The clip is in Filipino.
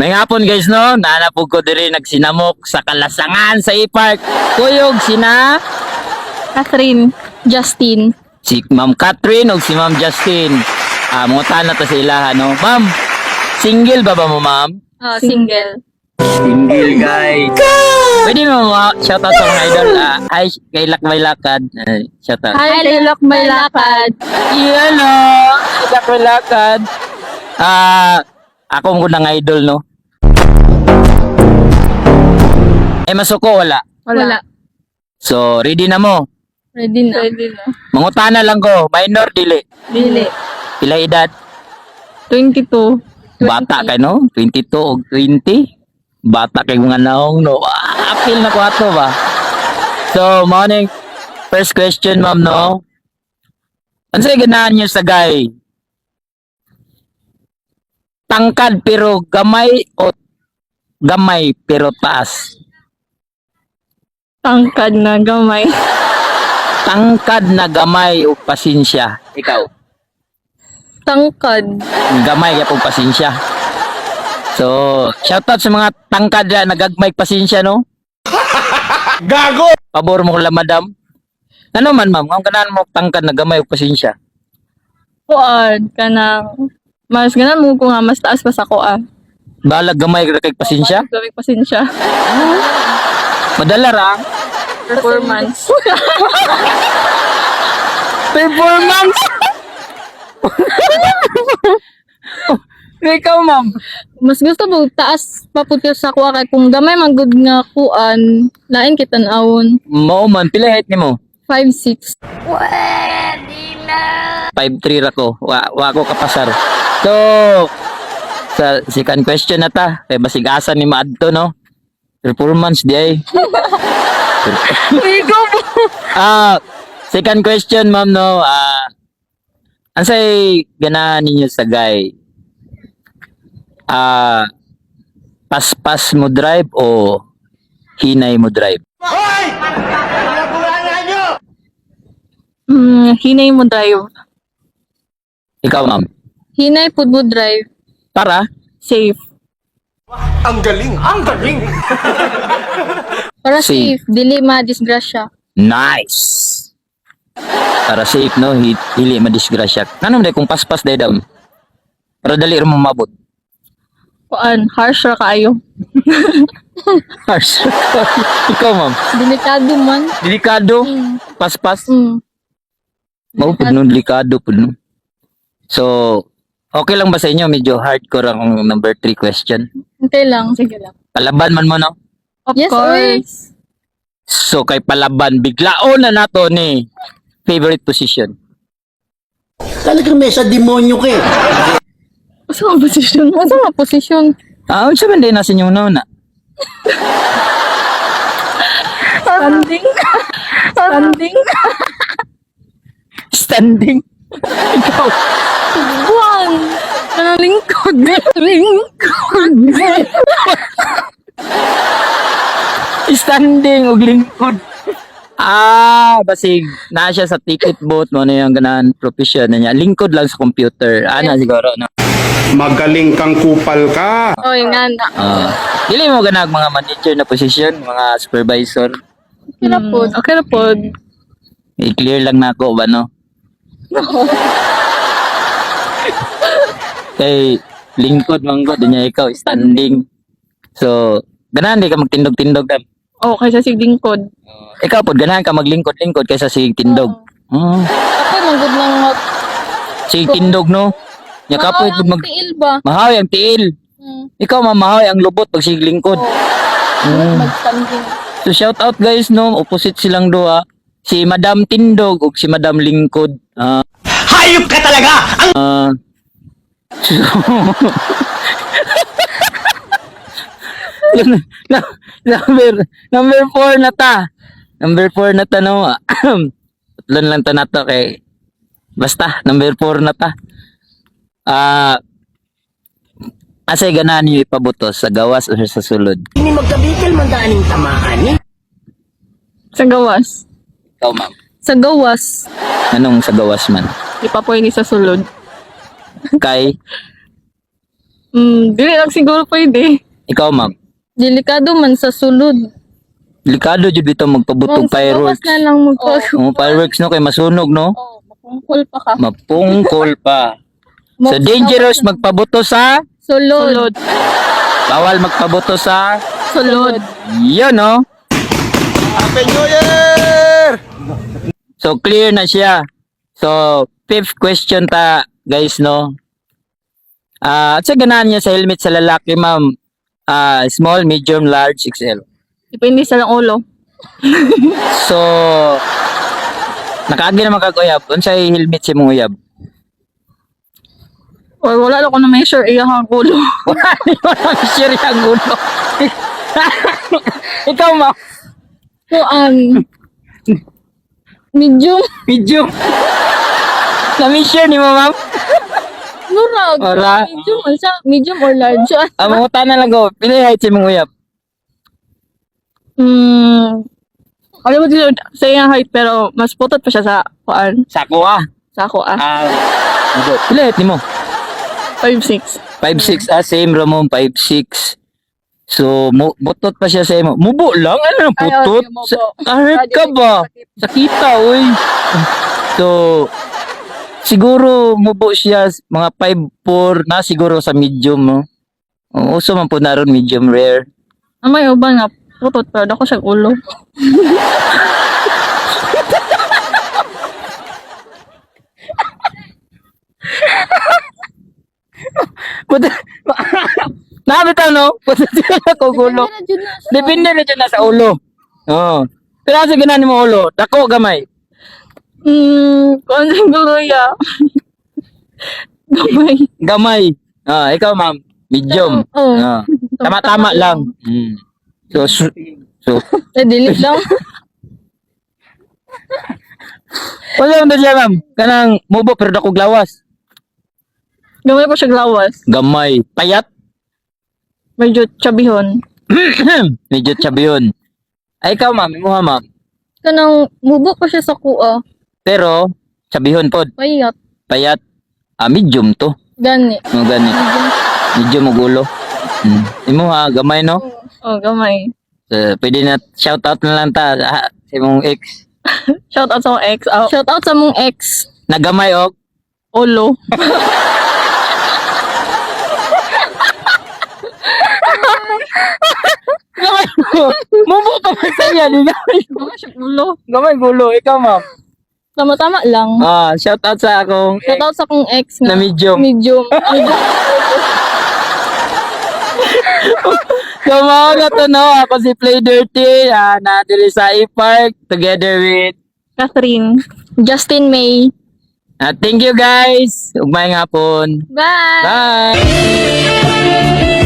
May hapon guys no, nanapog ko diri nagsinamok sa Kalasangan sa E-Park. Kuyog sina Catherine, Justin. si Ma'am Catherine o si Ma'am Justin. Mga tanat na sila no. Ma'am, single ba mo ma'am? Single. Single guys. Pwede mo shoutout sa mga idol. Hi kay Lakmay Lakad. Shoutout. Hi, Lilok May Lakad. Hello, Lakmay Lakad. Ako ang unang idol no. Masuko wala. Wala. So, ready na mo. Ready na. Ready na. Mangutana lang ko, minor dili. Dili. Pila edad? 22. Bata kay no? 22 o 20? Bata kay mga naong no. Apil na ko ato ba? So, morning. First question, ma'am no. Ano sa'yo ganahan nyo sa guy? Tangkad pero gamay o gamay pero taas? Tangkad na gamay. Tangkad na gamay o pasensya? Ikaw? Tangkad. Gamay kaya po pasensya. So, shoutout sa mga tangkad na nagagmay pasensya, no? Gago! Pabor mo kula, madam. Ano man, ma'am? Kung kanaan mo tangkad na gamay o pasensya? Kuan ka na. Mas ganan mo ko nga mas taas pa sa kuan. Balag gamay ka kay pasensya? Gawing pasensya. Madala ra. Performance. Performance! Ikaw, ma'am. Mas gusto mo taas paputi sa kuha kay kung gamay man gud nga kuan, lain kitan-awon. Mao man, pila height ni mo? 5'6". 5'3 ako. Wa ako kapasar. So, sa second question na ta. Kay basig asa ni maadto, no? Performance di ay. Second question, ma'am, no? Ansay ganahan ninyo sa guy? Pas-pas mo drive o hinay mo drive? Hoy! Pinakulangan nyo! Hinay mo drive. Ikaw, ma'am. Hinay pud mo drive. Para? Safe. Ang galing! Ang galing! Para Safe. safe, dili ma-disgrasya. Nice! Para safe, no? Hili madisgrasya. Ano mo kung pas-pas day daw? Para dali rin mo mabot. Kuan, harsh ra kaayo. Harsh. Ikaw, ma'am. Delikado man. Delikado. Pas-pas. Maupod nun, delikado po nun. So, okay lang ba sa inyo? Medyo hardcore ang number 3 question. Okay lang, sige lang. Palaban man mo, no? Of course. So, kay palaban, biglaon na nato ni favorite position. Talagang may sa demonyo ka eh. Asa nga posisyon? Asa nga posisyon? Unsa man din nasa inyo na? Standing. Standing. Standing. Ikaw. Buwan. Kanang lingkod. Lingkod. Standing og lingkod. Basig na siya sa ticket booth mo na yung ganahan profession niya. Lingkod lang sa computer. Siguro no. Magaling kang kupal ka! Oh, yung ganda. Dili mo ganag mga manager na position, mga supervisor. Okay na po. Okay na po. I-clear lang na ako ba no? Kay lingkod manggo niya ikaw standing. So, ganahan di ka magtindog-tindog dam. Oh, kaysa si lingkod. Ikaw pod ganahan ka maglingkod-lingkod kaysa sig tindog. Ako, manggod lang Sig tindog no. Nya ka pod ang tiil ba? mahaw ang tiil. Ikaw mamahaw ang lubot pag sig lingkod. Mag-standing. So shout out guys no, opposite silang duha. Si Madam Tindog ug si Madam Lingkod. Hayop ka talaga! Number 4 na ta. Number 4 na ta no. Tatlan lang ta nato kay basta number 4 na ta. Asay ganahan niyo ipabutos sa gawas o sa sulod? Ini magkabikil man daaning tamaan eh. Sa gawas. Ikaw ma'am. Sa gawas. Anong sa gawas man? Di pa pwede sa sulod. Kay Dili lang siguro pwede. Ikaw, ma'am. Delikado man sa sulod. Delikado jud bitaw magpabutog Kung sa gawas fireworks. na lang Fireworks no kay masunog no. mapungkol pa ka. Mapungkol pa. So dangerous magpabuto sa Sulod. bawal magpabuto sa Sulod. yun no. Happy New Year! So clear na siya. So fifth question ta guys no. At sa ganahan niya sa helmet sa lalaki ma'am, small, medium, large, XL. Depende sa lang ulo. So nakaagi naman kag uyab. Unsay helmet si mong uyab? Or wala lang ko na measure iya ang ulo. Wala ni walang share ang ulo. Ikaw ma'am, Kuan. Medium. medium. Na-share ni mo ma'am? Murag. Ora. Medium. Ano siya? Medium or large? Mga na lang ko. Pili height si mong uyab. Alam mo dito sa iyang height pero mas putot pa siya sa kuan. Sako ah. Sa ako Pili height ni mo? 5'6". 5'6", same Ramon, 5'6". So, butot pa siya sa imo. Mubo lang? Ano ang putot? Ayaw, mubo. Hurt ka ba? Sakita, uy. So, siguro mubo siya mga 5'4" na siguro sa medium, no? Uso man po naroon medium rare. Ang may uban nga putot pero ako siya ulo. But, nabitaw, no? Putot siya ako gulo. Depende na dyan na sa ulo. Oo. Pero sa ganaan mo ulo, dako gamay. Kung siguro ya. Gamay. Gamay. Ikaw ma'am, medium. Oo. Tama-tama lang. So, Delete lang. wala mo siya ma'am. Kanang mubo pero dako glawas. Gamay po siya glawas. Gamay. Payat. Medyo chabihon. Medyo chabi yun. Ay, ikaw ma'am, imuha ma'am. Kanang mubo pa siya sa kuha. Pero, chabihon po. Payat. Payat. Medium to. Gani. Mga gani. Medium mo gulo. Imuha, gamay no? Oh, gamay. So, pwede na shoutout na lang ta sa imong ex. Shout out sa mong ex. Shout out sa mong ex. Nagamay og. Olo. Gamay ko. Mubo pa ba sa iya? Gamay Gamay siya ulo. Gamay gulo. Ikaw ma'am. Tama-tama lang. Shoutout sa akong Shout out sa kong ex na medium. Medium. Kamaw na to no. Ako si Play Dirty. Na diri sa E-Park. Together with. Catherine. Justin May. Thank you guys. Ugmay nga po. Bye! Bye.